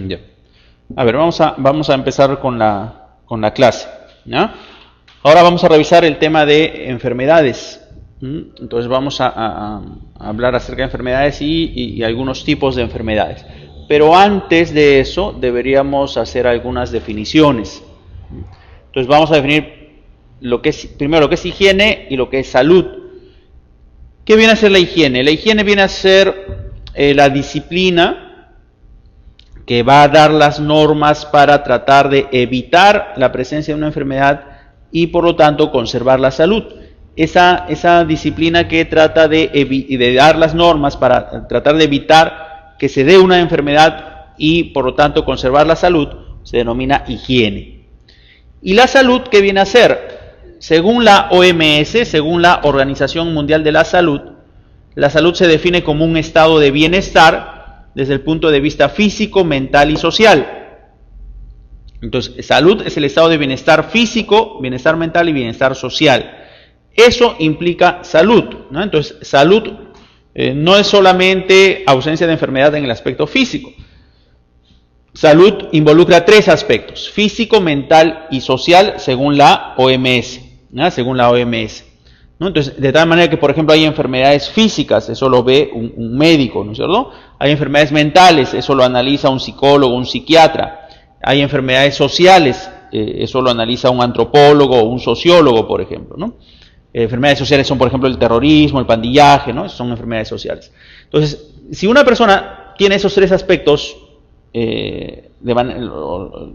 Ya. A ver, vamos a empezar con la clase, ¿ya? Ahora vamos a revisar el tema de enfermedades. Entonces vamos a hablar acerca de enfermedades y algunos tipos de enfermedades. Pero antes de eso deberíamos hacer algunas definiciones. Entonces vamos a definir primero lo que es higiene y lo que es salud. ¿Qué viene a ser la higiene? La higiene viene a ser la disciplina que va a dar las normas para tratar de evitar la presencia de una enfermedad y por lo tanto conservar la salud. Esa disciplina que trata de dar las normas para tratar de evitar que se dé una enfermedad y por lo tanto conservar la salud se denomina higiene. ¿Y la salud qué viene a ser? Según la OMS, según la Organización Mundial de la Salud se define como un estado de bienestar desde el punto de vista físico, mental y social. Entonces, salud es el estado de bienestar físico, bienestar mental y bienestar social. Eso implica salud, ¿no? Entonces, salud no es solamente ausencia de enfermedad en el aspecto físico. Salud involucra tres aspectos: físico, mental y social, según la OMS, ¿no? Según la OMS. ¿No? Entonces, de tal manera que, por ejemplo, hay enfermedades físicas, eso lo ve un médico, ¿no es cierto? Hay enfermedades mentales, eso lo analiza un psicólogo, un psiquiatra. Hay enfermedades sociales, eso lo analiza un antropólogo o un sociólogo, por ejemplo, ¿no? Enfermedades sociales son, por ejemplo, el terrorismo, el pandillaje, ¿no? Son enfermedades sociales. Entonces, si una persona tiene esos tres aspectos,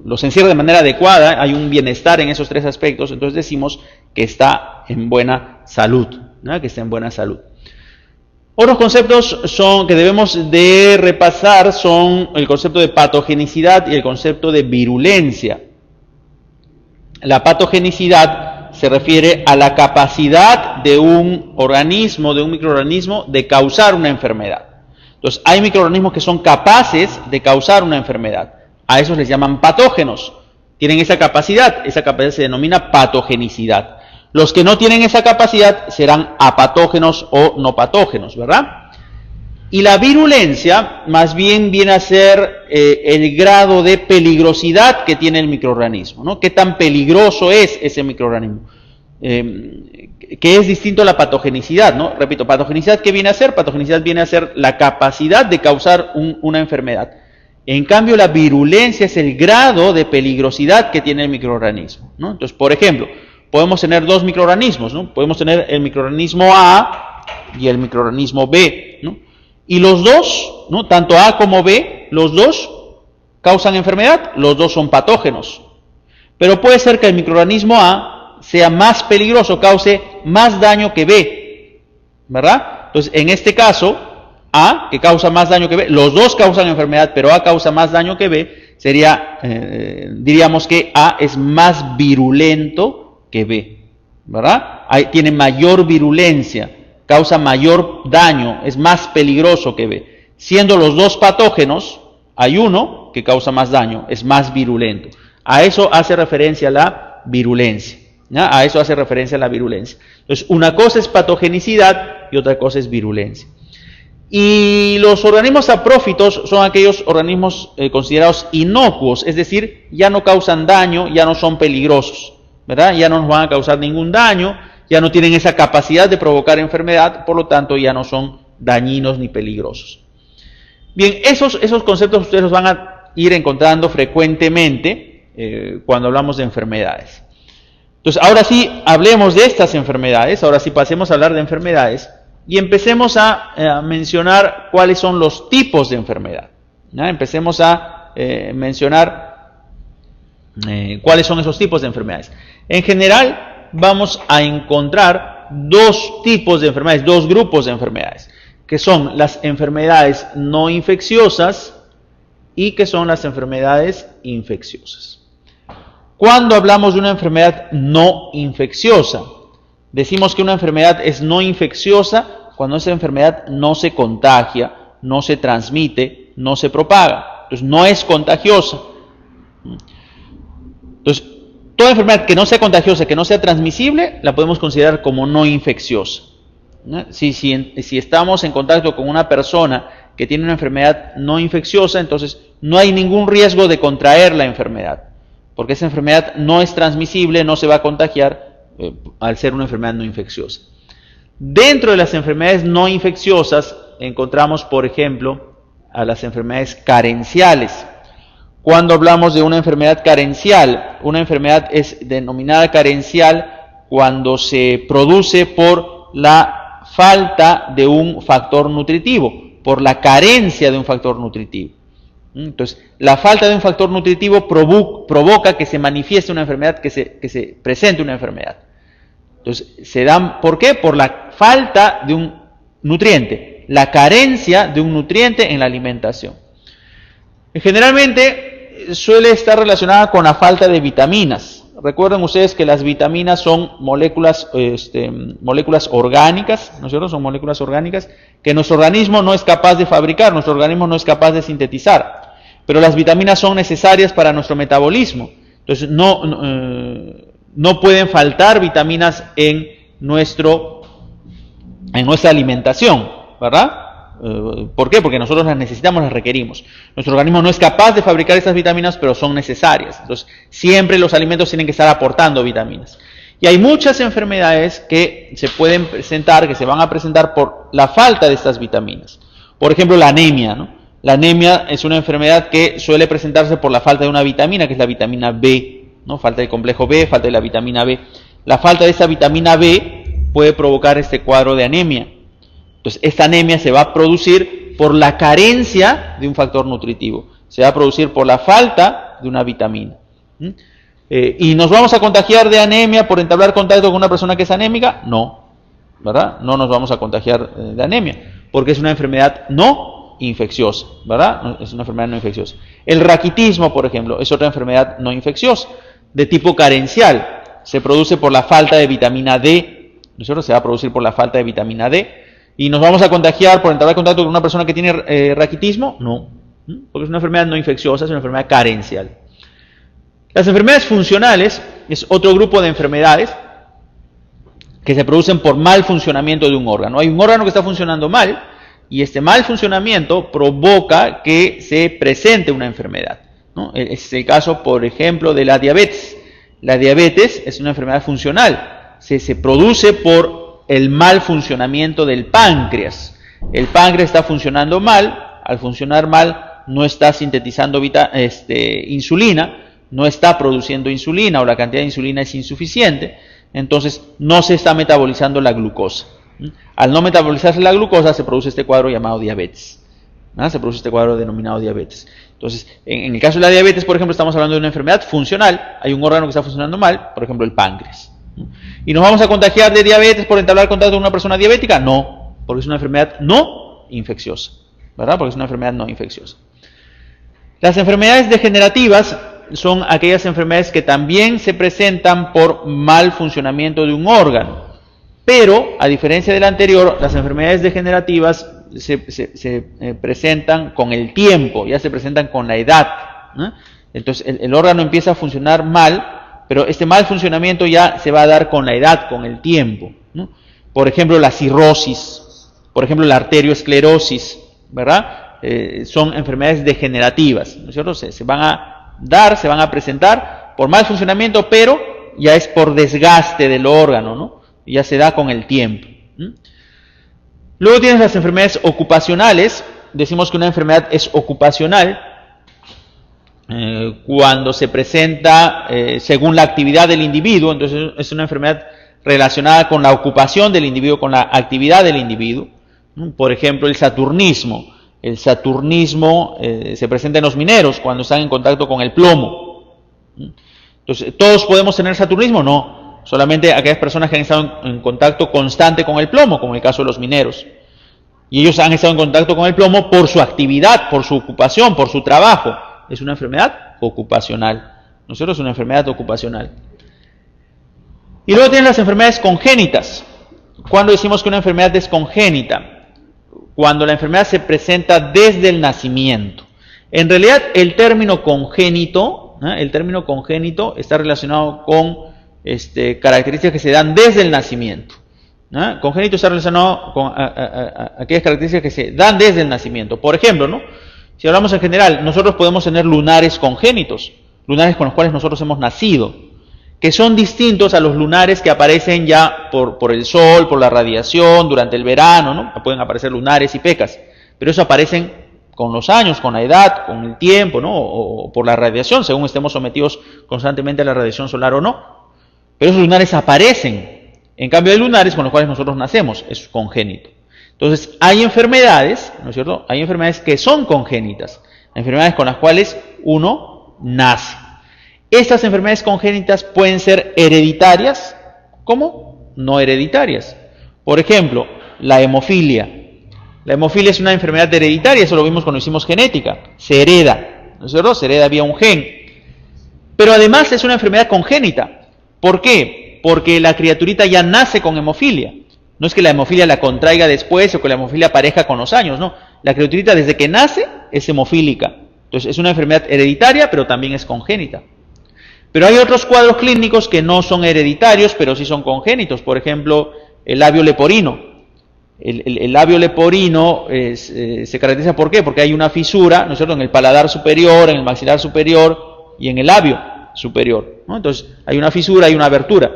los encierra de manera adecuada, hay un bienestar en esos tres aspectos, entonces decimos que está en buena salud, ¿no? Que está en buena salud. Otros conceptos que debemos de repasar son el concepto de patogenicidad y el concepto de virulencia. La patogenicidad se refiere a la capacidad de un organismo, de un microorganismo, de causar una enfermedad. Entonces, hay microorganismos que son capaces de causar una enfermedad. A esos les llaman patógenos. Tienen esa capacidad se denomina patogenicidad. Los que no tienen esa capacidad serán apatógenos o no patógenos, ¿verdad? Y la virulencia más bien viene a ser el grado de peligrosidad que tiene el microorganismo, ¿no? ¿Qué tan peligroso es ese microorganismo? Que es distinto a la patogenicidad, ¿no? Repito, patogenicidad, ¿qué viene a ser? Patogenicidad viene a ser la capacidad de causar una enfermedad. En cambio, la virulencia es el grado de peligrosidad que tiene el microorganismo, ¿no? Entonces, por ejemplo, podemos tener dos microorganismos, ¿no? Podemos tener el microorganismo A y el microorganismo B, ¿no? Y los dos, ¿no? Tanto A como B, los dos causan enfermedad, los dos son patógenos. Pero puede ser que el microorganismo A sea más peligroso, cause más daño que B, ¿verdad? Entonces, en este caso, A, que causa más daño que B, los dos causan enfermedad, pero A causa más daño que B, diríamos que A es más virulento que B, ¿verdad? Tiene mayor virulencia, causa mayor daño, es más peligroso que B. Siendo los dos patógenos, hay uno que causa más daño, es más virulento. A eso hace referencia la virulencia. ¿Ya? A eso hace referencia la virulencia. Entonces, una cosa es patogenicidad y otra cosa es virulencia. Y los organismos saprófitos son aquellos organismos considerados inocuos, es decir, ya no causan daño, ya no son peligrosos, ¿verdad? Ya no nos van a causar ningún daño, ya no tienen esa capacidad de provocar enfermedad, por lo tanto ya no son dañinos ni peligrosos. Bien, esos conceptos ustedes los van a ir encontrando frecuentemente cuando hablamos de enfermedades. Entonces, ahora sí, hablemos de estas enfermedades, ahora sí pasemos a hablar de enfermedades y empecemos a mencionar cuáles son los tipos de enfermedad. ¿Ya? Empecemos a mencionar cuáles son esos tipos de enfermedades. En general, vamos a encontrar dos tipos de enfermedades, dos grupos de enfermedades, que son las enfermedades no infecciosas y que son las enfermedades infecciosas. Cuando hablamos de una enfermedad no infecciosa, decimos que una enfermedad es no infecciosa cuando esa enfermedad no se contagia, no se transmite, no se propaga. Entonces, no es contagiosa. Entonces, toda enfermedad que no sea contagiosa, que no sea transmisible, la podemos considerar como no infecciosa. Si estamos en contacto con una persona que tiene una enfermedad no infecciosa, entonces no hay ningún riesgo de contraer la enfermedad, porque esa enfermedad no es transmisible, no se va a contagiar al ser una enfermedad no infecciosa. Dentro de las enfermedades no infecciosas encontramos, por ejemplo, a las enfermedades carenciales. Cuando hablamos de una enfermedad carencial, una enfermedad es denominada carencial cuando se produce por la falta de un factor nutritivo, por la carencia de un factor nutritivo. Entonces, la falta de un factor nutritivo provoca que se manifieste una enfermedad, que se presente una enfermedad. Entonces, se dan, ¿por qué? Por la falta de un nutriente, la carencia de un nutriente en la alimentación. Generalmente suele estar relacionada con la falta de vitaminas. Recuerden ustedes que las vitaminas son moléculas orgánicas, ¿no es cierto? Son moléculas orgánicas que nuestro organismo no es capaz de fabricar, nuestro organismo no es capaz de sintetizar. Pero las vitaminas son necesarias para nuestro metabolismo. Entonces no pueden faltar vitaminas en nuestra alimentación, ¿verdad? ¿Por qué? Porque nosotros las necesitamos, las requerimos. Nuestro organismo no es capaz de fabricar estas vitaminas, pero son necesarias. Entonces, siempre los alimentos tienen que estar aportando vitaminas. Y hay muchas enfermedades que se pueden presentar, que se van a presentar por la falta de estas vitaminas. Por ejemplo, la anemia, ¿no? La anemia es una enfermedad que suele presentarse por la falta de una vitamina, que es la vitamina B, ¿no? Falta del complejo B, falta de la vitamina B. La falta de esta vitamina B puede provocar este cuadro de anemia. Entonces, esta anemia se va a producir por la carencia de un factor nutritivo. Se va a producir por la falta de una vitamina. ¿Y nos vamos a contagiar de anemia por entablar contacto con una persona que es anémica? No, ¿verdad? No nos vamos a contagiar de anemia, porque es una enfermedad no infecciosa, ¿verdad? Es una enfermedad no infecciosa. El raquitismo, por ejemplo, es otra enfermedad no infecciosa, de tipo carencial. Se produce por la falta de vitamina D, ¿no es cierto? Se va a producir por la falta de vitamina D. ¿Y nos vamos a contagiar por entablar contacto con una persona que tiene raquitismo? No, porque es una enfermedad no infecciosa, es una enfermedad carencial. Las enfermedades funcionales es otro grupo de enfermedades que se producen por mal funcionamiento de un órgano. Hay un órgano que está funcionando mal y este mal funcionamiento provoca que se presente una enfermedad, ¿no? Es el caso, por ejemplo, de la diabetes. La diabetes es una enfermedad funcional, se produce por el mal funcionamiento del páncreas. El páncreas está funcionando mal, al funcionar mal no está sintetizando insulina, no está produciendo insulina o la cantidad de insulina es insuficiente, entonces no se está metabolizando la glucosa. Al no metabolizarse la glucosa se produce este cuadro llamado diabetes. Se produce este cuadro denominado diabetes. Entonces, en el caso de la diabetes, por ejemplo, estamos hablando de una enfermedad funcional, hay un órgano que está funcionando mal, por ejemplo el páncreas. ¿Y nos vamos a contagiar de diabetes por entablar contacto con una persona diabética? No, porque es una enfermedad no infecciosa, ¿verdad? Porque es una enfermedad no infecciosa. Las enfermedades degenerativas son aquellas enfermedades que también se presentan por mal funcionamiento de un órgano, pero a diferencia de la anterior, las enfermedades degenerativas se presentan con el tiempo, ya se presentan con la edad, ¿no? Entonces el órgano empieza a funcionar mal, pero este mal funcionamiento ya se va a dar con la edad, con el tiempo, ¿no? Por ejemplo, la cirrosis, por ejemplo, la arteriosclerosis, ¿verdad? Son enfermedades degenerativas, ¿no es cierto? Se van a dar, se van a presentar por mal funcionamiento, pero ya es por desgaste del órgano, ¿no? Ya se da con el tiempo. Luego tienes las enfermedades ocupacionales. Decimos que una enfermedad es ocupacional cuando se presenta según la actividad del individuo. Entonces es una enfermedad relacionada con la ocupación del individuo, con la actividad del individuo. Por ejemplo, el saturnismo. El saturnismo se presenta en los mineros cuando están en contacto con el plomo. Entonces, ¿todos podemos tener saturnismo? No, solamente aquellas personas que han estado en contacto constante con el plomo, como en el caso de los mineros. Y ellos han estado en contacto con el plomo por su actividad, por su ocupación, por su trabajo. Es una enfermedad ocupacional. Nosotros es una enfermedad ocupacional. Y luego tienen las enfermedades congénitas. ¿Cuándo decimos que una enfermedad es congénita? Cuando la enfermedad se presenta desde el nacimiento. En realidad, el término congénito está relacionado con características que se dan desde el nacimiento. ¿no? Congénito está relacionado con aquellas características que se dan desde el nacimiento. Por ejemplo, ¿no? Si hablamos en general, nosotros podemos tener lunares congénitos, lunares con los cuales nosotros hemos nacido, que son distintos a los lunares que aparecen ya por el sol, por la radiación, durante el verano, ¿no? Pueden aparecer lunares y pecas, pero eso aparecen con los años, con la edad, con el tiempo, ¿no? O por la radiación, según estemos sometidos constantemente a la radiación solar o no. Pero esos lunares aparecen. En cambio, hay lunares con los cuales nosotros nacemos, es congénito. Entonces, hay enfermedades, ¿no es cierto? Hay enfermedades que son congénitas, enfermedades con las cuales uno nace. Estas enfermedades congénitas pueden ser hereditarias, como no hereditarias. Por ejemplo, la hemofilia. La hemofilia es una enfermedad hereditaria, eso lo vimos cuando hicimos genética. Se hereda, ¿no es cierto? Se hereda vía un gen. Pero además es una enfermedad congénita. ¿Por qué? Porque la criaturita ya nace con hemofilia. No es que la hemofilia la contraiga después o que la hemofilia aparezca con los años, no. La criaturita desde que nace es hemofílica. Entonces es una enfermedad hereditaria, pero también es congénita. Pero hay otros cuadros clínicos que no son hereditarios, pero sí son congénitos. Por ejemplo, el labio leporino. El labio leporino se caracteriza ¿por qué? Porque hay una fisura, ¿no es cierto?, en el paladar superior, en el maxilar superior y en el labio superior, ¿no? Entonces hay una fisura, hay una abertura.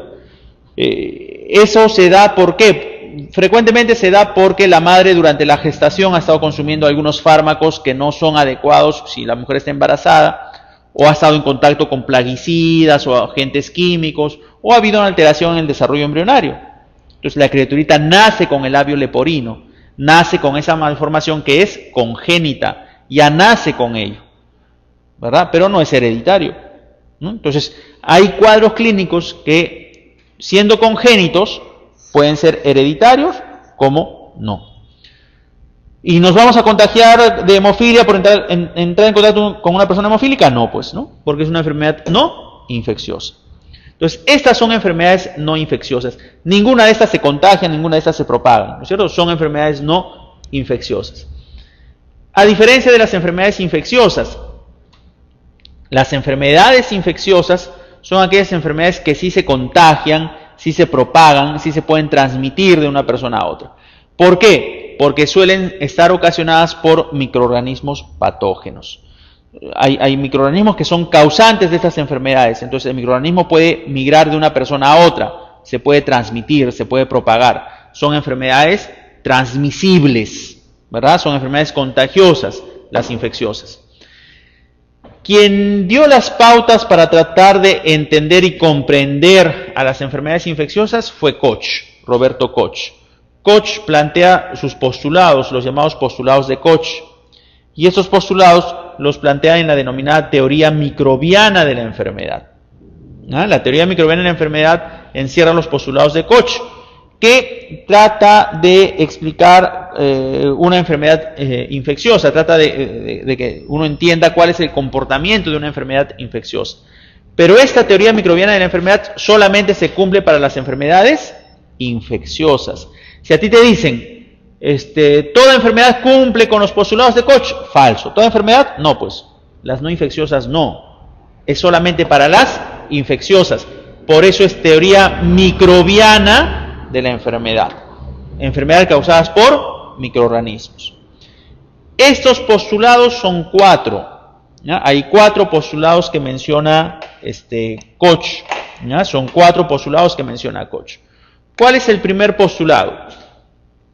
Eso se da ¿por qué? Frecuentemente se da porque la madre durante la gestación ha estado consumiendo algunos fármacos que no son adecuados si la mujer está embarazada, o ha estado en contacto con plaguicidas o agentes químicos, o ha habido una alteración en el desarrollo embrionario. Entonces la criaturita nace con el labio leporino, nace con esa malformación que es congénita, ya nace con ello, ¿verdad? Pero no es hereditario, ¿no? Entonces hay cuadros clínicos que, siendo congénitos, pueden ser hereditarios como no. ¿Y nos vamos a contagiar de hemofilia por entrar en contacto con una persona hemofílica? No, pues, ¿no? Porque es una enfermedad no infecciosa. Entonces, estas son enfermedades no infecciosas. Ninguna de estas se contagia, ninguna de estas se propaga, ¿no es cierto? Son enfermedades no infecciosas. A diferencia de las enfermedades infecciosas, las enfermedades infecciosas son aquellas enfermedades que sí se contagian, sí se propagan, sí se pueden transmitir de una persona a otra. ¿Por qué? Porque suelen estar ocasionadas por microorganismos patógenos. Hay microorganismos que son causantes de estas enfermedades, entonces el microorganismo puede migrar de una persona a otra, se puede transmitir, se puede propagar. Son enfermedades transmisibles, ¿verdad? Son enfermedades contagiosas, las infecciosas. Quien dio las pautas para tratar de entender y comprender a las enfermedades infecciosas fue Koch, Roberto Koch. Koch plantea sus postulados, los llamados postulados de Koch, y estos postulados los plantea en la denominada teoría microbiana de la enfermedad. La teoría microbiana de la enfermedad encierra los postulados de Koch, que trata de explicar una enfermedad infecciosa, trata de que uno entienda cuál es el comportamiento de una enfermedad infecciosa. Pero esta teoría microbiana de la enfermedad solamente se cumple para las enfermedades infecciosas. Si a ti te dicen, toda enfermedad cumple con los postulados de Koch, falso. ¿Toda enfermedad? No, pues. Las no infecciosas no. Es solamente para las infecciosas. Por eso es teoría microbiana de la enfermedad. Enfermedades causadas por microorganismos. Estos postulados son 4. ¿Ya? Hay 4 postulados que menciona Koch. ¿Ya? Son 4 postulados que menciona Koch. ¿Cuál es el primer postulado?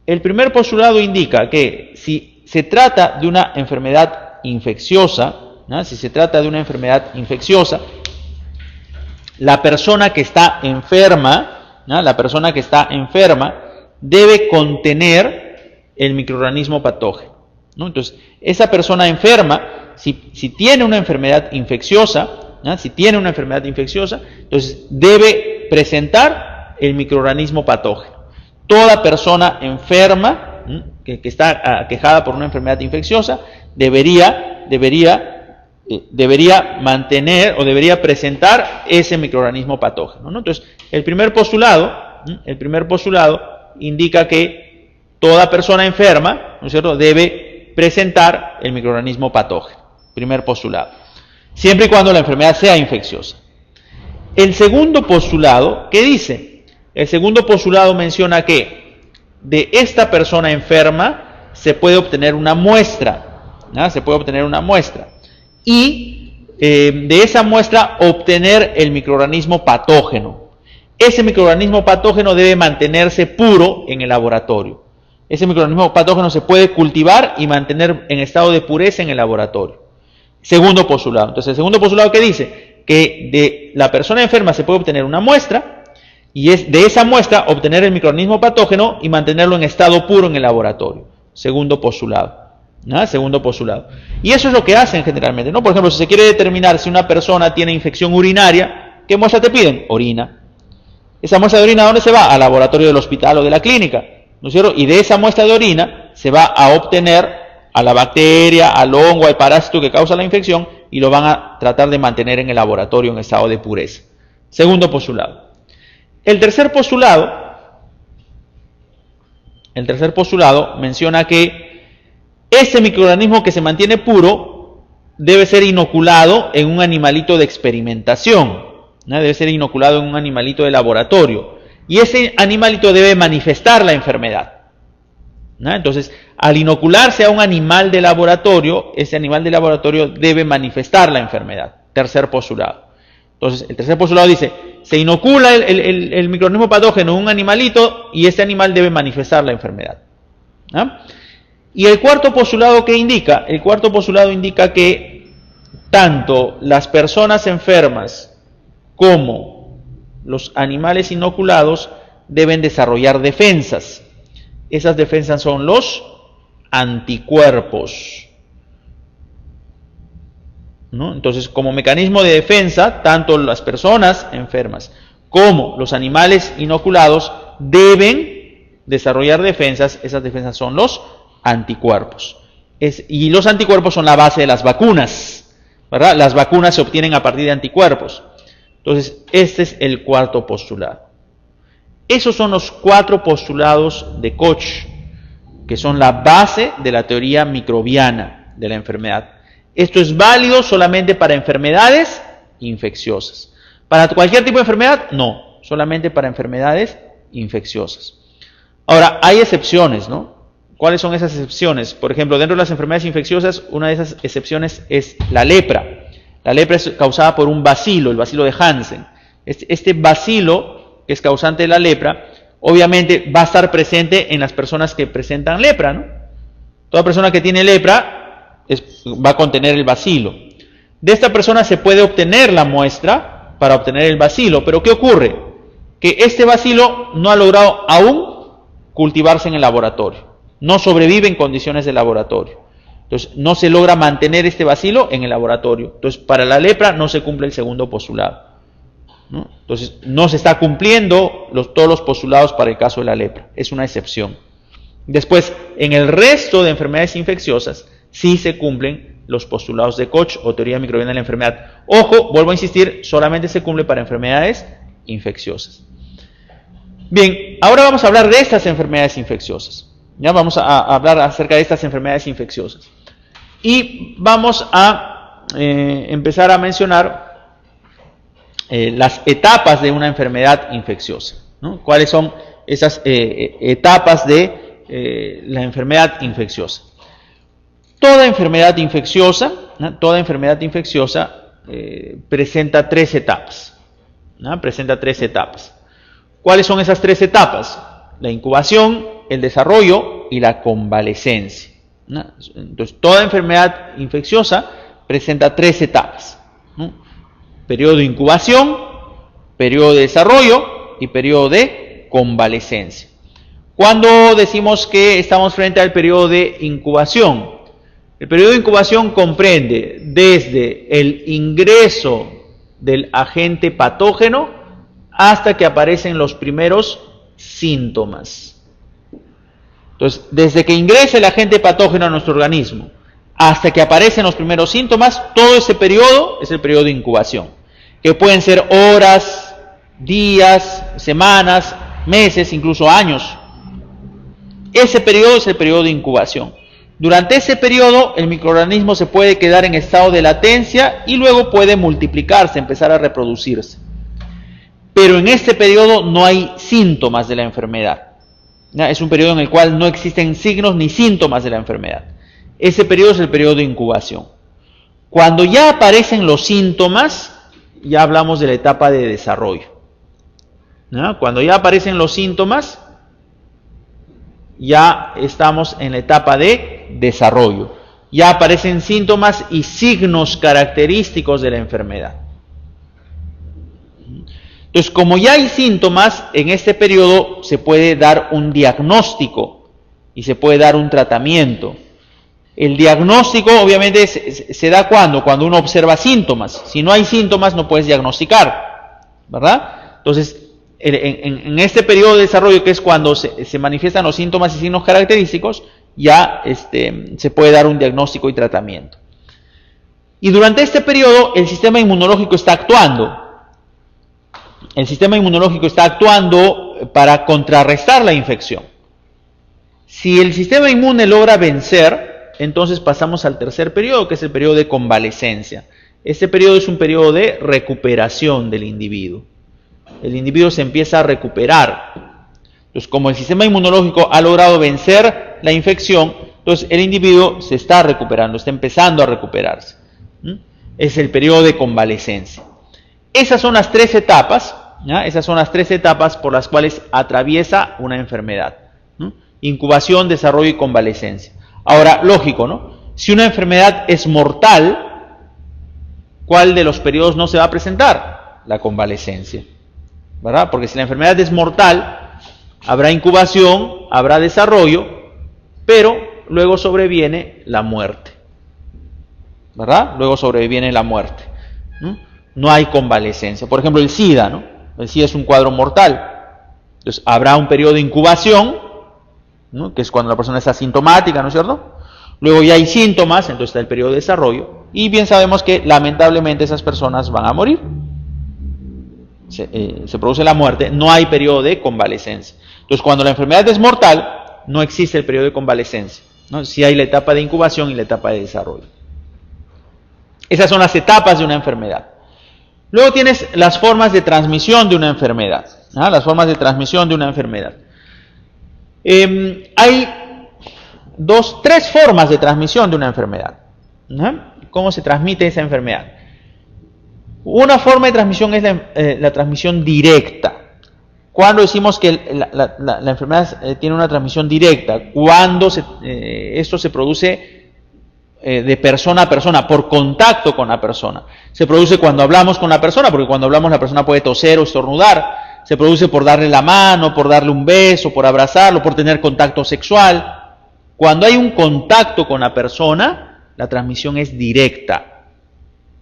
El primer postulado indica que si se trata de una enfermedad infecciosa, ¿no? Si se trata de una enfermedad infecciosa, la persona que está enferma, ¿no? La persona que está enferma debe contener el microorganismo patógeno, ¿no? Entonces, esa persona enferma, si tiene una enfermedad infecciosa, ¿no? Si tiene una enfermedad infecciosa, entonces debe presentar el microorganismo patógeno. Toda persona enferma que está aquejada por una enfermedad infecciosa debería mantener o debería presentar ese microorganismo patógeno, ¿no? Entonces, el primer postulado indica que toda persona enferma, ¿no es cierto?, debe presentar el microorganismo patógeno. Primer postulado. Siempre y cuando la enfermedad sea infecciosa. El segundo postulado, ¿qué dice? El segundo postulado menciona que de esta persona enferma se puede obtener una muestra, ¿no? Se puede obtener una muestra. Y de esa muestra obtener el microorganismo patógeno. Ese microorganismo patógeno debe mantenerse puro en el laboratorio. Ese microorganismo patógeno se puede cultivar y mantener en estado de pureza en el laboratorio. Segundo postulado. Entonces, el segundo postulado, ¿qué dice? Que de la persona enferma se puede obtener una muestra y es de esa muestra obtener el microorganismo patógeno y mantenerlo en estado puro en el laboratorio. Segundo postulado. ¿No? Segundo postulado. Y eso es lo que hacen generalmente, ¿no? Por ejemplo, si se quiere determinar si una persona tiene infección urinaria, ¿qué muestra te piden? Orina. Esa muestra de orina, ¿a dónde se va? Al laboratorio del hospital o de la clínica, ¿no es cierto? Y de esa muestra de orina se va a obtener a la bacteria, al hongo, al parásito que causa la infección y lo van a tratar de mantener en el laboratorio en estado de pureza. Segundo postulado. El tercer postulado menciona que ese microorganismo que se mantiene puro debe ser inoculado en un animalito de experimentación, ¿no? Debe ser inoculado en un animalito de laboratorio. Y ese animalito debe manifestar la enfermedad, ¿no? Entonces, al inocularse a un animal de laboratorio, ese animal de laboratorio debe manifestar la enfermedad. Tercer postulado. Entonces, el tercer postulado dice, se inocula el microorganismo patógeno en un animalito y ese animal debe manifestar la enfermedad, ¿no? Y el cuarto postulado que indica, que tanto las personas enfermas como los animales inoculados deben desarrollar defensas. Esas defensas son los anticuerpos, ¿no? Entonces, como mecanismo de defensa, tanto las personas enfermas como los animales inoculados deben desarrollar defensas. Esas defensas son los anticuerpos. Y los anticuerpos son la base de las vacunas, ¿verdad? Las vacunas se obtienen a partir de anticuerpos. Entonces, este es el cuarto postulado. Esos son los 4 postulados de Koch, que son la base de la teoría microbiana de la enfermedad. Esto es válido solamente para enfermedades infecciosas. Para cualquier tipo de enfermedad, no, solamente para enfermedades infecciosas. Ahora, hay excepciones, ¿no? ¿Cuáles son esas excepciones? Por ejemplo, dentro de las enfermedades infecciosas, una de esas excepciones es la lepra. La lepra es causada por un bacilo, el bacilo de Hansen. Este bacilo, que es causante de la lepra, obviamente va a estar presente en las personas que presentan lepra, ¿no? Toda persona que tiene lepra va a contener el bacilo. De esta persona se puede obtener la muestra para obtener el bacilo, pero ¿qué ocurre? Que este bacilo no ha logrado aún cultivarse en el laboratorio. No sobrevive en condiciones de laboratorio. Entonces, no se logra mantener este bacilo en el laboratorio. Entonces, para la lepra no se cumple el segundo postulado, ¿no? Entonces, no se está cumpliendo todos los postulados para el caso de la lepra. Es una excepción. Después, en el resto de enfermedades infecciosas, sí se cumplen los postulados de Koch o teoría microbiana de la enfermedad. Ojo, vuelvo a insistir, solamente se cumple para enfermedades infecciosas. Bien, ahora vamos a hablar de estas enfermedades infecciosas. Ya vamos a hablar acerca de estas enfermedades infecciosas. Y vamos a empezar a mencionar las etapas de una enfermedad infecciosa, ¿no? ¿Cuáles son esas etapas de la enfermedad infecciosa? Toda enfermedad infecciosa, ¿no? Presenta 3 etapas, ¿no? Presenta 3 etapas. ¿Cuáles son esas 3 etapas? La incubación, el desarrollo y la convalecencia, ¿no? Entonces, toda enfermedad infecciosa presenta 3 etapas, ¿no? Periodo de incubación, periodo de desarrollo y periodo de convalecencia. ¿Cuándo decimos que estamos frente al periodo de incubación? El periodo de incubación comprende desde el ingreso del agente patógeno hasta que aparecen los primeros síntomas. Entonces, desde que ingresa el agente patógeno a nuestro organismo hasta que aparecen los primeros síntomas, todo ese periodo es el periodo de incubación, que pueden ser horas, días, semanas, meses, incluso años. Ese periodo es el periodo de incubación. Durante ese periodo, el microorganismo se puede quedar en estado de latencia y luego puede multiplicarse, empezar a reproducirse. pero en este periodo no hay síntomas de la enfermedad. ¿Ya? Es un periodo en el cual no existen signos ni síntomas de la enfermedad. Ese periodo es el periodo de incubación. Cuando ya aparecen los síntomas, ya hablamos de la etapa de desarrollo. ¿Ya? Cuando ya aparecen los síntomas, ya estamos en la etapa de desarrollo. Ya aparecen síntomas y signos característicos de la enfermedad. Entonces, como ya hay síntomas, en este periodo se puede dar un diagnóstico y se puede dar un tratamiento. El diagnóstico obviamente se da cuando uno observa síntomas. Si no hay síntomas no puedes diagnosticar, ¿verdad? Entonces, en este periodo de desarrollo, que es cuando se manifiestan los síntomas y signos característicos, ya se puede dar un diagnóstico y tratamiento. Y durante este periodo el sistema inmunológico está actuando. El sistema inmunológico está actuando para contrarrestar la infección. Si el sistema inmune logra vencer, entonces pasamos al tercer periodo, que es el periodo de convalecencia. Este periodo es un periodo de recuperación del individuo. El individuo se empieza a recuperar. Entonces, como el sistema inmunológico ha logrado vencer la infección, entonces el individuo se está recuperando, está empezando a recuperarse. Es el periodo de convalecencia. Esas son las tres etapas, ¿ya? Esas son las tres etapas por las cuales atraviesa una enfermedad. Incubación, desarrollo y convalecencia. Ahora, lógico, ¿no? Si una enfermedad es mortal, ¿cuál de los periodos no se va a presentar? La convalecencia, ¿verdad? Porque si la enfermedad es mortal, habrá incubación, habrá desarrollo, pero luego sobreviene la muerte, ¿verdad? Luego sobreviene la muerte. No hay convalecencia. Por ejemplo, el SIDA, ¿no? El SIDA es un cuadro mortal. Entonces, habrá un periodo de incubación, ¿no? Que es cuando la persona es asintomática, ¿no es cierto? Luego ya hay síntomas, entonces está el periodo de desarrollo. Y bien sabemos que lamentablemente esas personas van a morir. Se produce la muerte, no hay periodo de convalecencia. Entonces, cuando la enfermedad es mortal, no existe el periodo de convalecencia, ¿no? Sí hay la etapa de incubación y la etapa de desarrollo. Esas son las etapas de una enfermedad. Luego tienes las formas de transmisión de una enfermedad. ¿Ah? Las formas de transmisión de una enfermedad. Hay tres formas de transmisión de una enfermedad. ¿Ah? ¿Cómo se transmite esa enfermedad? Una forma de transmisión es la transmisión directa. Cuando decimos que la enfermedad tiene una transmisión directa, cuando esto se produce de persona a persona, por contacto con la persona. Se produce cuando hablamos con la persona, porque cuando hablamos la persona puede toser o estornudar. Se produce por darle la mano, por darle un beso, por abrazarlo, por tener contacto sexual. Cuando hay un contacto con la persona, la transmisión es directa.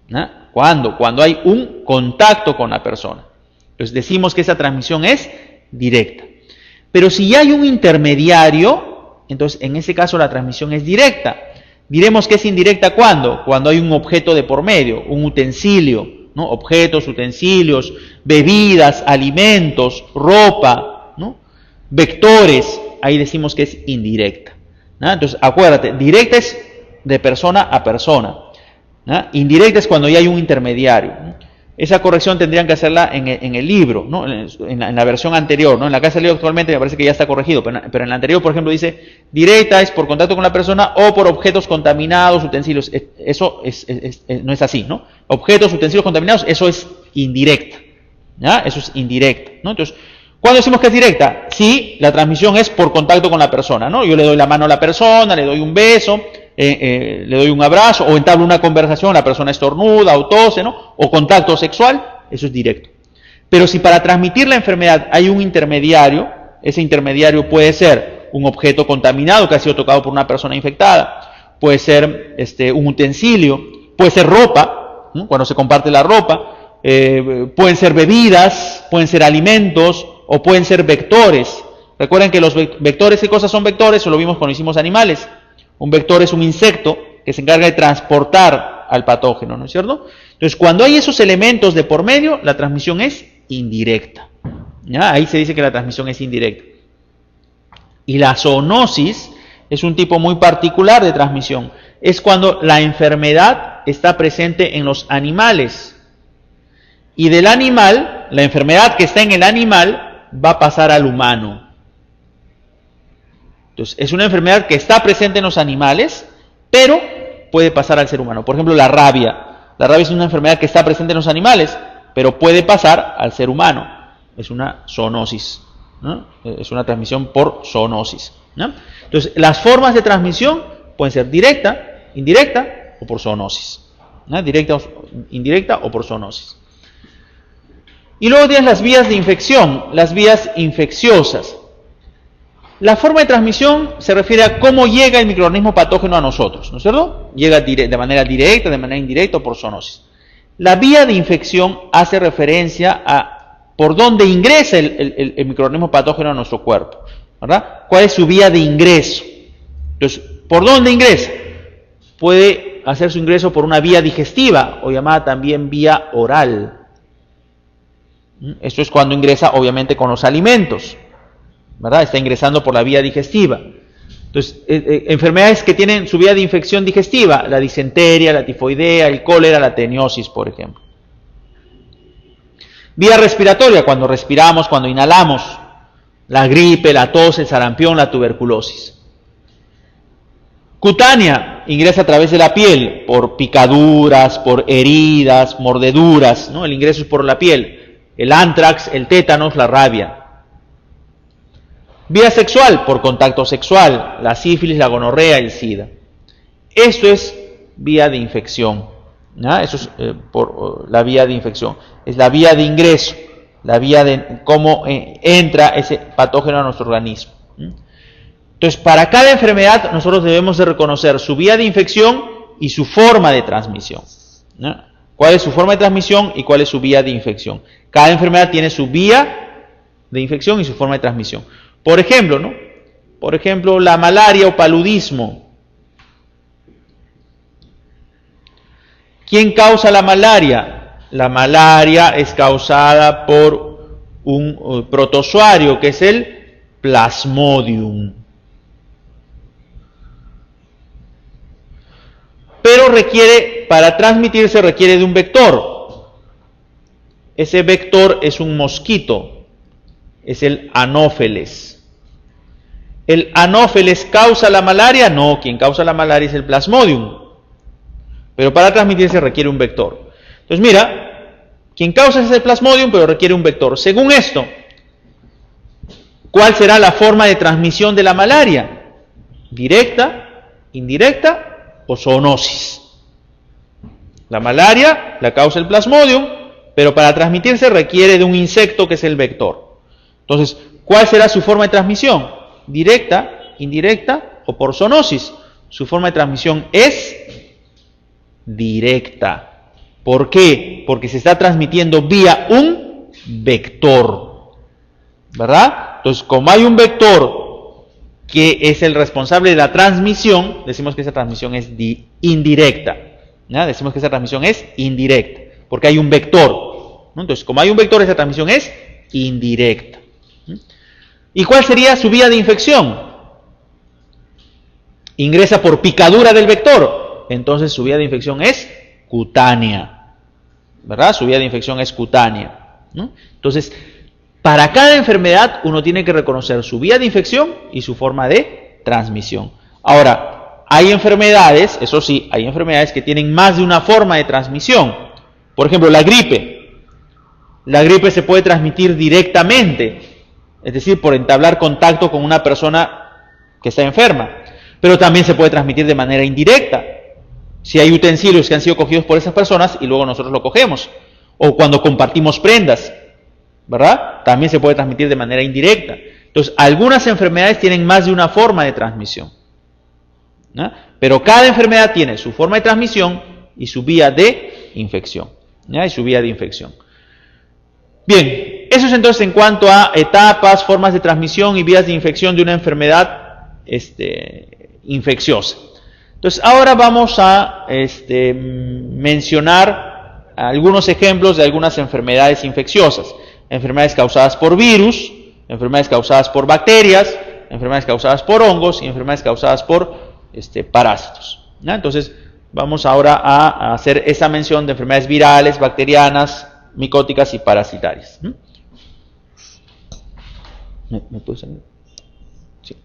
¿No? Cuando hay un contacto con la persona. Entonces decimos que esa transmisión es directa. Pero si ya hay un intermediario, entonces en ese caso la transmisión es directa. Diremos que es indirecta ¿cuándo? Cuando hay un objeto de por medio, un utensilio, ¿no? Objetos, utensilios, bebidas, alimentos, ropa, ¿no? Vectores, ahí decimos que es indirecta. ¿No? Entonces acuérdate, directa es de persona a persona. ¿No? Indirecta es cuando ya hay un intermediario. ¿No? Esa corrección tendrían que hacerla en el libro, ¿no? en la versión anterior, ¿no? En la que ha salido actualmente me parece que ya está corregido, pero en la anterior, por ejemplo, dice directa es por contacto con la persona o por objetos contaminados, utensilios. Eso no es así, ¿no? Objetos, utensilios contaminados, eso es indirecta, ¿ya? Eso es indirecta, ¿no? Entonces, ¿cuándo decimos que es directa? Si la transmisión es por contacto con la persona, ¿no? Yo le doy la mano a la persona, le doy un beso, le doy un abrazo o entablo una conversación, la persona estornuda o tose, ¿no? O contacto sexual, eso es directo. Pero si para transmitir la enfermedad hay un intermediario, ese intermediario puede ser un objeto contaminado que ha sido tocado por una persona infectada, puede ser un utensilio, puede ser ropa, ¿no? Cuando se comparte la ropa, pueden ser bebidas, pueden ser alimentos o pueden ser vectores. Recuerden que los vectores, ¿qué cosas son vectores? Eso lo vimos cuando hicimos animales. Un vector es un insecto que se encarga de transportar al patógeno, ¿no es cierto? Entonces, cuando hay esos elementos de por medio, la transmisión es indirecta. ¿Ya? Ahí se dice que la transmisión es indirecta. Y la zoonosis es un tipo muy particular de transmisión. Es cuando la enfermedad está presente en los animales. Y del animal la enfermedad que está en el animal va a pasar al humano. Entonces, es una enfermedad que está presente en los animales, pero puede pasar al ser humano. Por ejemplo, la rabia. La rabia es una enfermedad que está presente en los animales, pero puede pasar al ser humano. Es una zoonosis, ¿no? Es una transmisión por zoonosis, ¿no? Entonces, las formas de transmisión pueden ser directa, indirecta o por zoonosis, ¿no? Directa, indirecta o por zoonosis. Y luego tienes las vías de infección, las vías infecciosas. La forma de transmisión se refiere a cómo llega el microorganismo patógeno a nosotros, ¿no es cierto? Llega de manera directa, de manera indirecta o por zoonosis. La vía de infección hace referencia a por dónde ingresa el microorganismo patógeno a nuestro cuerpo, ¿verdad? ¿Cuál es su vía de ingreso? Entonces, ¿por dónde ingresa? Puede hacer su ingreso por una vía digestiva o llamada también vía oral. Esto es cuando ingresa obviamente con los alimentos, ¿verdad? Está ingresando por la vía digestiva. Entonces, enfermedades que tienen su vía de infección digestiva, la disenteria, la tifoidea, el cólera, la teniosis, por ejemplo. Vía respiratoria, cuando respiramos, cuando inhalamos, la gripe, la tos, el sarampión, la tuberculosis. Cutánea, ingresa a través de la piel, por picaduras, por heridas, mordeduras, ¿no? El ingreso es por la piel. El antrax, el tétanos, la rabia. Vía sexual, por contacto sexual, la sífilis, la gonorrea, el SIDA. Esto es vía de infección, ¿no? Eso es por la vía de infección. Es la vía de ingreso, la vía de cómo entra ese patógeno a nuestro organismo. Entonces, para cada enfermedad nosotros debemos de reconocer su vía de infección y su forma de transmisión, ¿no? ¿Cuál es su forma de transmisión y cuál es su vía de infección? Cada enfermedad tiene su vía de infección y su forma de transmisión. Por ejemplo, ¿no? Por ejemplo, la malaria o paludismo. ¿Quién causa la malaria? La malaria es causada por un protozoario que es el Plasmodium. Pero para transmitirse requiere de un vector. Ese vector es un mosquito, es el anófeles. ¿El anófeles causa la malaria? No, quien causa la malaria es el Plasmodium. Pero para transmitirse requiere un vector. Entonces mira, quien causa es el Plasmodium, pero requiere un vector. Según esto, ¿cuál será la forma de transmisión de la malaria? ¿Directa, indirecta o zoonosis? La malaria la causa el Plasmodium, pero para transmitirse requiere de un insecto que es el vector. Entonces, ¿cuál será su forma de transmisión? ¿Directa, indirecta o por zoonosis? Su forma de transmisión es directa. ¿Por qué? Porque se está transmitiendo vía un vector, ¿verdad? Entonces, como hay un vector que es el responsable de la transmisión, decimos que esa transmisión es indirecta, ¿no? Decimos que esa transmisión es indirecta, porque hay un vector, ¿no? Entonces, como hay un vector, esa transmisión es indirecta. ¿Y cuál sería su vía de infección? Ingresa por picadura del vector, entonces su vía de infección es cutánea, ¿verdad? Su vía de infección es cutánea, ¿no? Entonces, para cada enfermedad uno tiene que reconocer su vía de infección y su forma de transmisión. Ahora, hay enfermedades, eso sí, hay enfermedades que tienen más de una forma de transmisión. Por ejemplo, la gripe. La gripe se puede transmitir directamente, es decir, por entablar contacto con una persona que está enferma. Pero también se puede transmitir de manera indirecta. Si hay utensilios que han sido cogidos por esas personas y luego nosotros lo cogemos. O cuando compartimos prendas, ¿verdad? También se puede transmitir de manera indirecta. Entonces, algunas enfermedades tienen más de una forma de transmisión, ¿no? Pero cada enfermedad tiene su forma de transmisión y su vía de infección, ¿no? Y su vía de infección. Bien, eso es entonces en cuanto a etapas, formas de transmisión y vías de infección de una enfermedad infecciosa. Entonces, ahora vamos a mencionar algunos ejemplos de algunas enfermedades infecciosas. Enfermedades causadas por virus, enfermedades causadas por bacterias, enfermedades causadas por hongos y enfermedades causadas por parásitos, ¿no? Entonces, vamos ahora a hacer esa mención de enfermedades virales, bacterianas, micóticas y parasitarias. ¿Me puedo salir? Sí.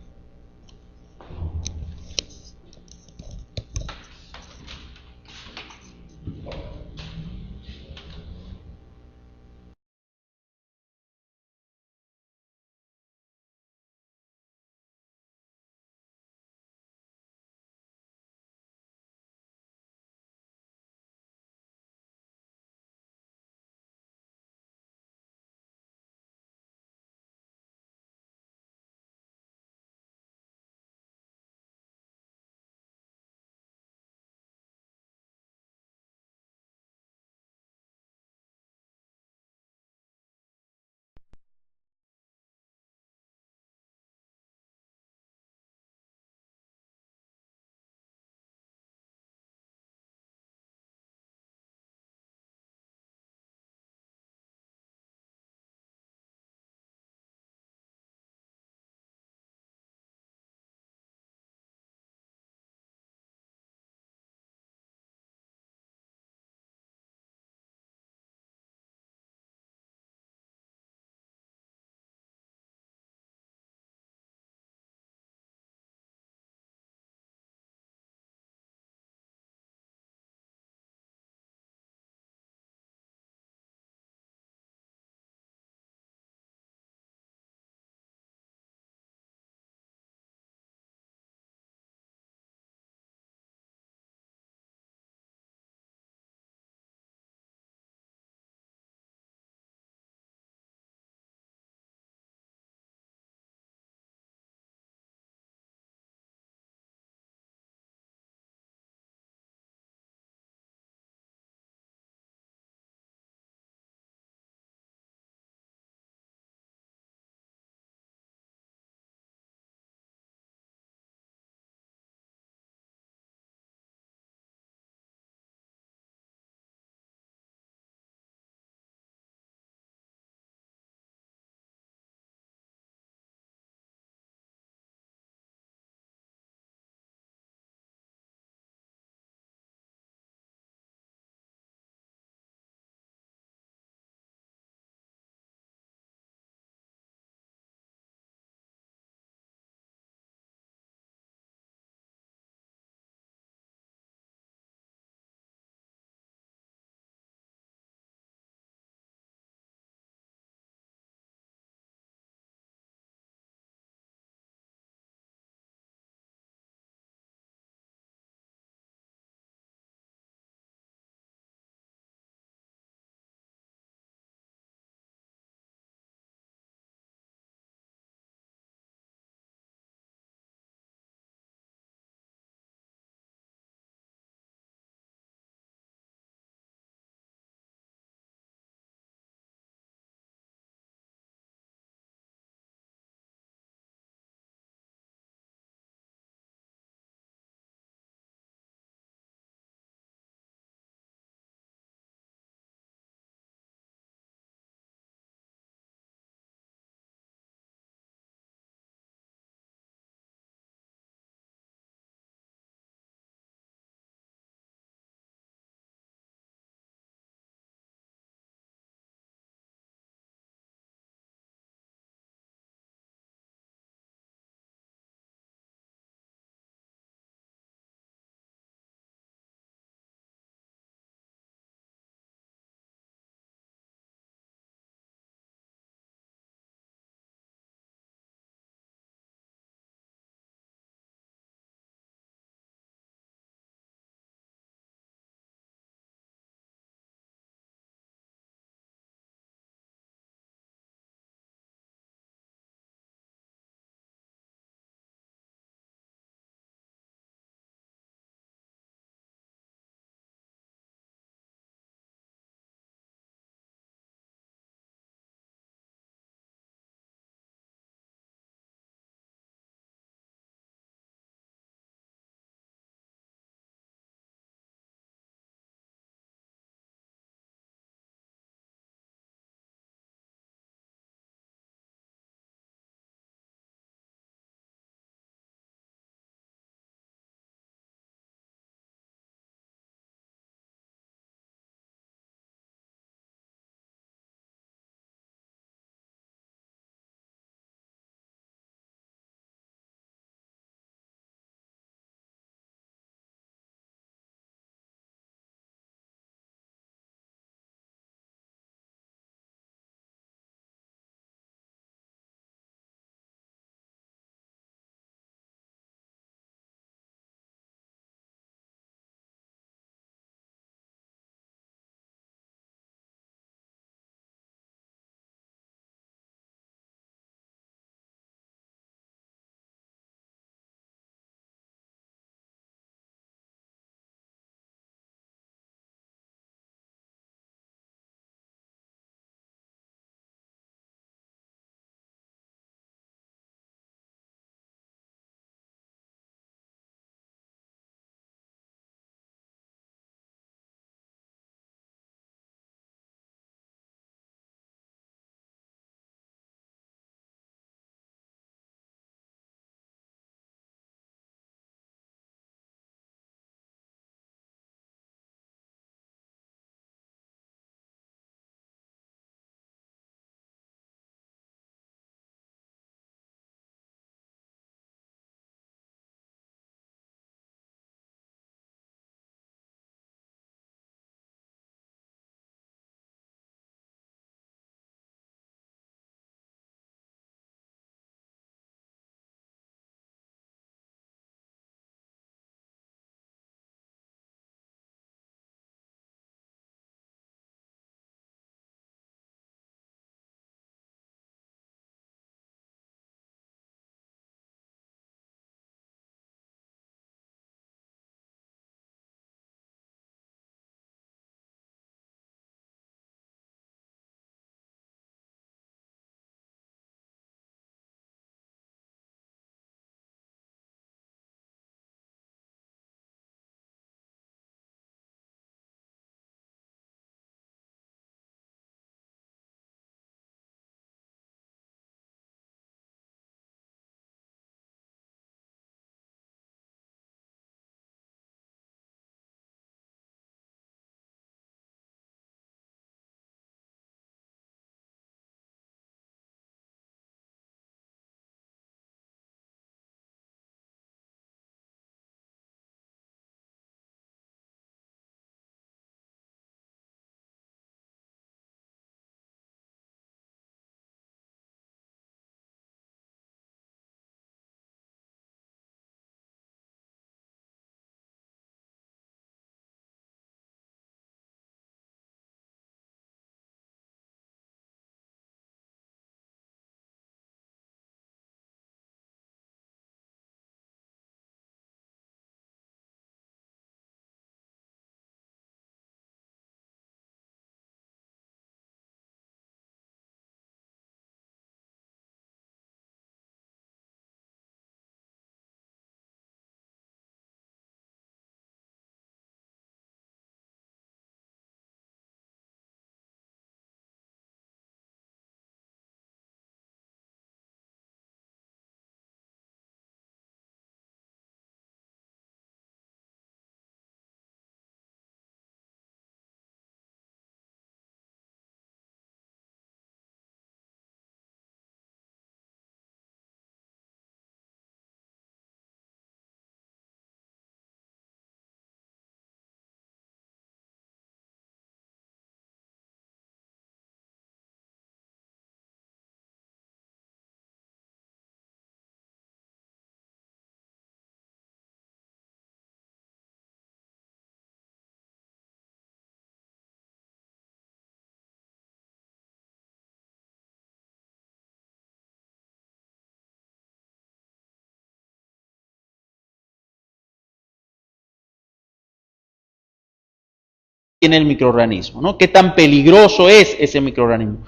tiene el microorganismo, ¿no? ¿Qué tan peligroso es ese microorganismo?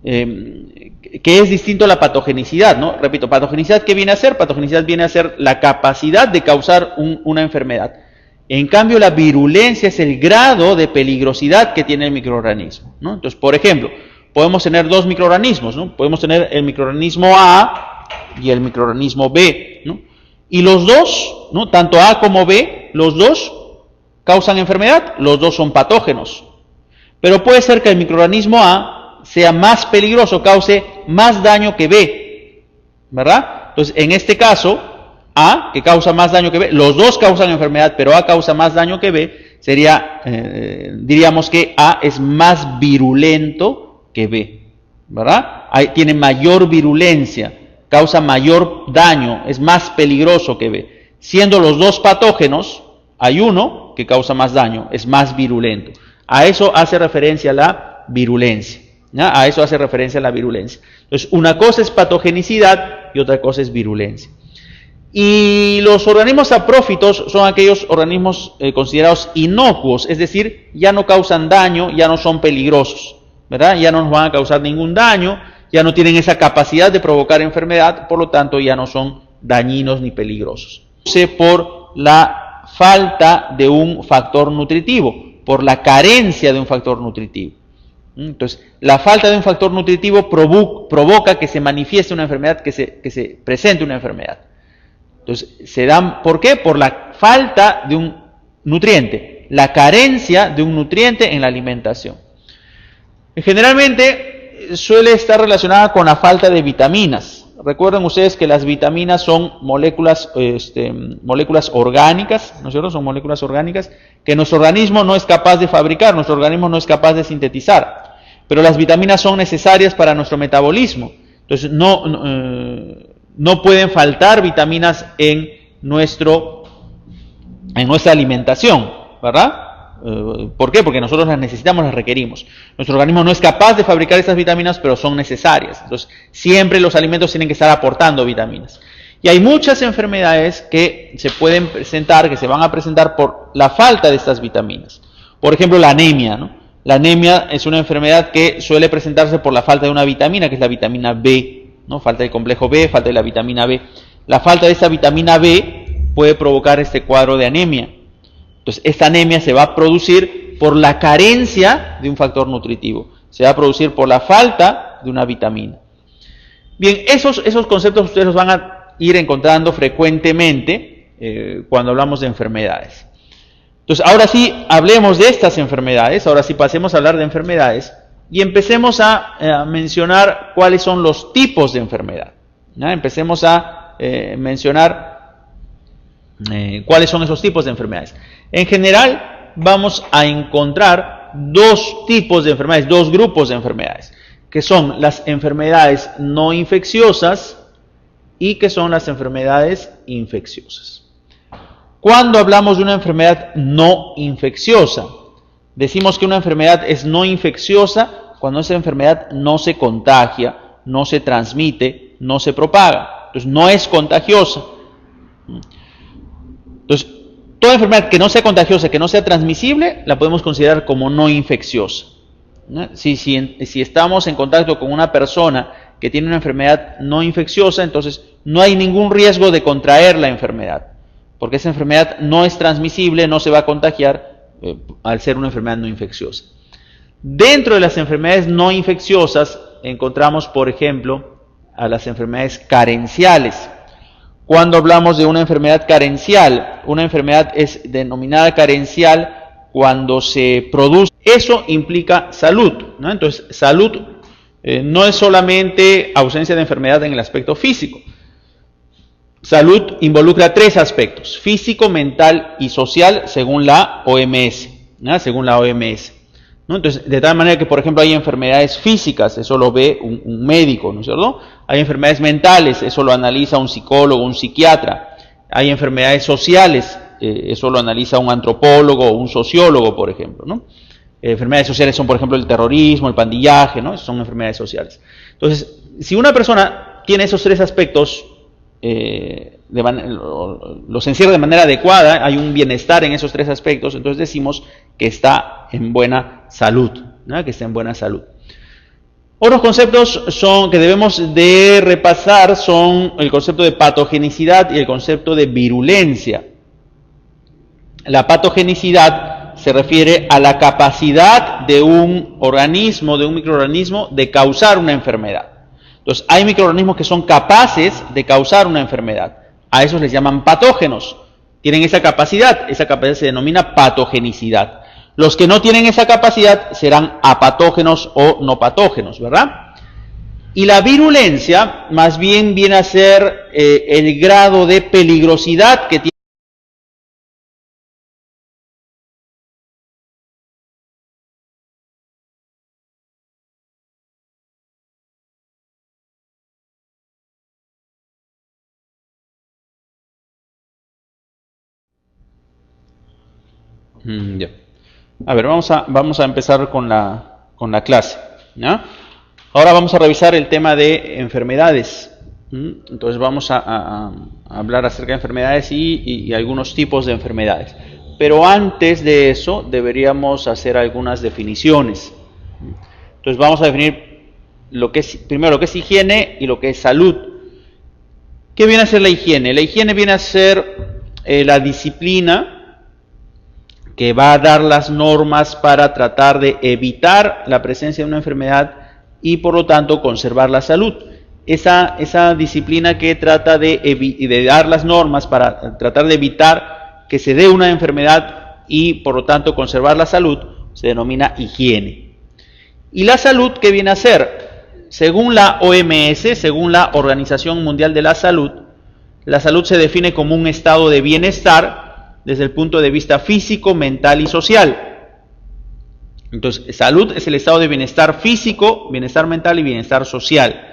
Que es distinto a la patogenicidad, ¿no? Repito, patogenicidad, ¿qué viene a ser? Patogenicidad viene a ser la capacidad de causar una enfermedad. En cambio, la virulencia es el grado de peligrosidad que tiene el microorganismo, ¿no? Entonces, por ejemplo, podemos tener dos microorganismos, ¿no? Podemos tener el microorganismo A y el microorganismo B, ¿no? Y los dos, ¿no? Tanto A como B, los dos causan enfermedad, los dos son patógenos. Pero puede ser que el microorganismo A sea más peligroso, cause más daño que B, ¿verdad? Entonces, en este caso, A, que causa más daño que B, los dos causan enfermedad, pero A causa más daño que B, sería, diríamos que A es más virulento que B, ¿verdad? Tiene mayor virulencia, causa mayor daño, es más peligroso que B. Siendo los dos patógenos, hay uno que causa más daño, es más virulento. A eso hace referencia la virulencia. ¿Ya? A eso hace referencia la virulencia. Entonces, una cosa es patogenicidad y otra cosa es virulencia. Y los organismos saprófitos son aquellos organismos considerados inocuos, es decir, ya no causan daño, ya no son peligrosos, ¿verdad? Ya no nos van a causar ningún daño, ya no tienen esa capacidad de provocar enfermedad, por lo tanto ya no son dañinos ni peligrosos. Por la falta de un factor nutritivo, por la carencia de un factor nutritivo. Entonces, la falta de un factor nutritivo provoca que se manifieste una enfermedad, que se presente una enfermedad. Entonces, se dan, ¿por qué? Por la falta de un nutriente, la carencia de un nutriente en la alimentación. Generalmente suele estar relacionada con la falta de vitaminas. Recuerden ustedes que las vitaminas son moléculas orgánicas, ¿no es cierto? Son moléculas orgánicas que nuestro organismo no es capaz de fabricar, nuestro organismo no es capaz de sintetizar. Pero las vitaminas son necesarias para nuestro metabolismo. Entonces, no pueden faltar vitaminas en nuestra alimentación, ¿verdad? ¿Por qué? Porque nosotros las necesitamos, las requerimos. Nuestro organismo no es capaz de fabricar estas vitaminas, pero son necesarias. Entonces, siempre los alimentos tienen que estar aportando vitaminas. Y hay muchas enfermedades que se pueden presentar, que se van a presentar por la falta de estas vitaminas. Por ejemplo, la anemia, ¿no? La anemia es una enfermedad que suele presentarse por la falta de una vitamina, que es la vitamina B, ¿no? Falta del complejo B, falta de la vitamina B. La falta de esa vitamina B puede provocar este cuadro de anemia. Entonces, esta anemia se va a producir por la carencia de un factor nutritivo. Se va a producir por la falta de una vitamina. Bien, esos conceptos ustedes los van a ir encontrando frecuentemente cuando hablamos de enfermedades. Entonces, ahora sí, hablemos de estas enfermedades, ahora sí pasemos a hablar de enfermedades y empecemos a mencionar cuáles son los tipos de enfermedad. ¿Ya? Empecemos a mencionar cuáles son esos tipos de enfermedades. En general, vamos a encontrar dos tipos de enfermedades, dos grupos de enfermedades, que son las enfermedades no infecciosas y que son las enfermedades infecciosas. Cuando hablamos de una enfermedad no infecciosa, decimos que una enfermedad es no infecciosa cuando esa enfermedad no se contagia, no se transmite, no se propaga. Entonces, no es contagiosa. Entonces, toda enfermedad que no sea contagiosa, que no sea transmisible, la podemos considerar como no infecciosa. Si estamos en contacto con una persona que tiene una enfermedad no infecciosa, entonces no hay ningún riesgo de contraer la enfermedad, porque esa enfermedad no es transmisible, no se va a contagiar al ser una enfermedad no infecciosa. Dentro de las enfermedades no infecciosas encontramos, por ejemplo, a las enfermedades carenciales. Cuando hablamos de una enfermedad carencial, una enfermedad es denominada carencial cuando se produce. Eso implica salud, ¿no? Entonces, salud no es solamente ausencia de enfermedad en el aspecto físico. Salud involucra tres aspectos: físico, mental y social, según la OMS, ¿no? Según la OMS, ¿no? Entonces, de tal manera que, por ejemplo, hay enfermedades físicas, eso lo ve un médico, ¿no es cierto? Hay enfermedades mentales, eso lo analiza un psicólogo, un psiquiatra. Hay enfermedades sociales, eso lo analiza un antropólogo o un sociólogo, por ejemplo, ¿no? Enfermedades sociales son, por ejemplo, el terrorismo, el pandillaje, ¿no? Son enfermedades sociales. Entonces, si una persona tiene esos tres aspectos, los encierra de manera adecuada, hay un bienestar en esos tres aspectos, entonces decimos que está en buena salud, ¿no? Que esté en buena salud. Otros conceptos que debemos de repasar son el concepto de patogenicidad y el concepto de virulencia. La patogenicidad se refiere a la capacidad de un organismo, de un microorganismo, de causar una enfermedad. Entonces, hay microorganismos que son capaces de causar una enfermedad. A esos les llaman patógenos. Tienen esa capacidad se denomina patogenicidad. Los que no tienen esa capacidad serán apatógenos o no patógenos, ¿verdad? Y la virulencia más bien viene a ser el grado de peligrosidad que tiene. Ya. A ver, vamos a empezar con la clase, ¿no? Ahora vamos a revisar el tema de enfermedades. Entonces vamos a hablar acerca de enfermedades y algunos tipos de enfermedades. Pero antes de eso deberíamos hacer algunas definiciones. Entonces vamos a definir primero lo que es higiene y lo que es salud. ¿Qué viene a ser la higiene? La higiene viene a ser la disciplina que va a dar las normas para tratar de evitar la presencia de una enfermedad y por lo tanto conservar la salud. Esa disciplina que trata de dar las normas para tratar de evitar que se dé una enfermedad y por lo tanto conservar la salud se denomina higiene. ¿Y la salud qué viene a ser? Según la OMS, según la Organización Mundial de la Salud se define como un estado de bienestar desde el punto de vista físico, mental y social. Entonces, salud es el estado de bienestar físico, bienestar mental y bienestar social.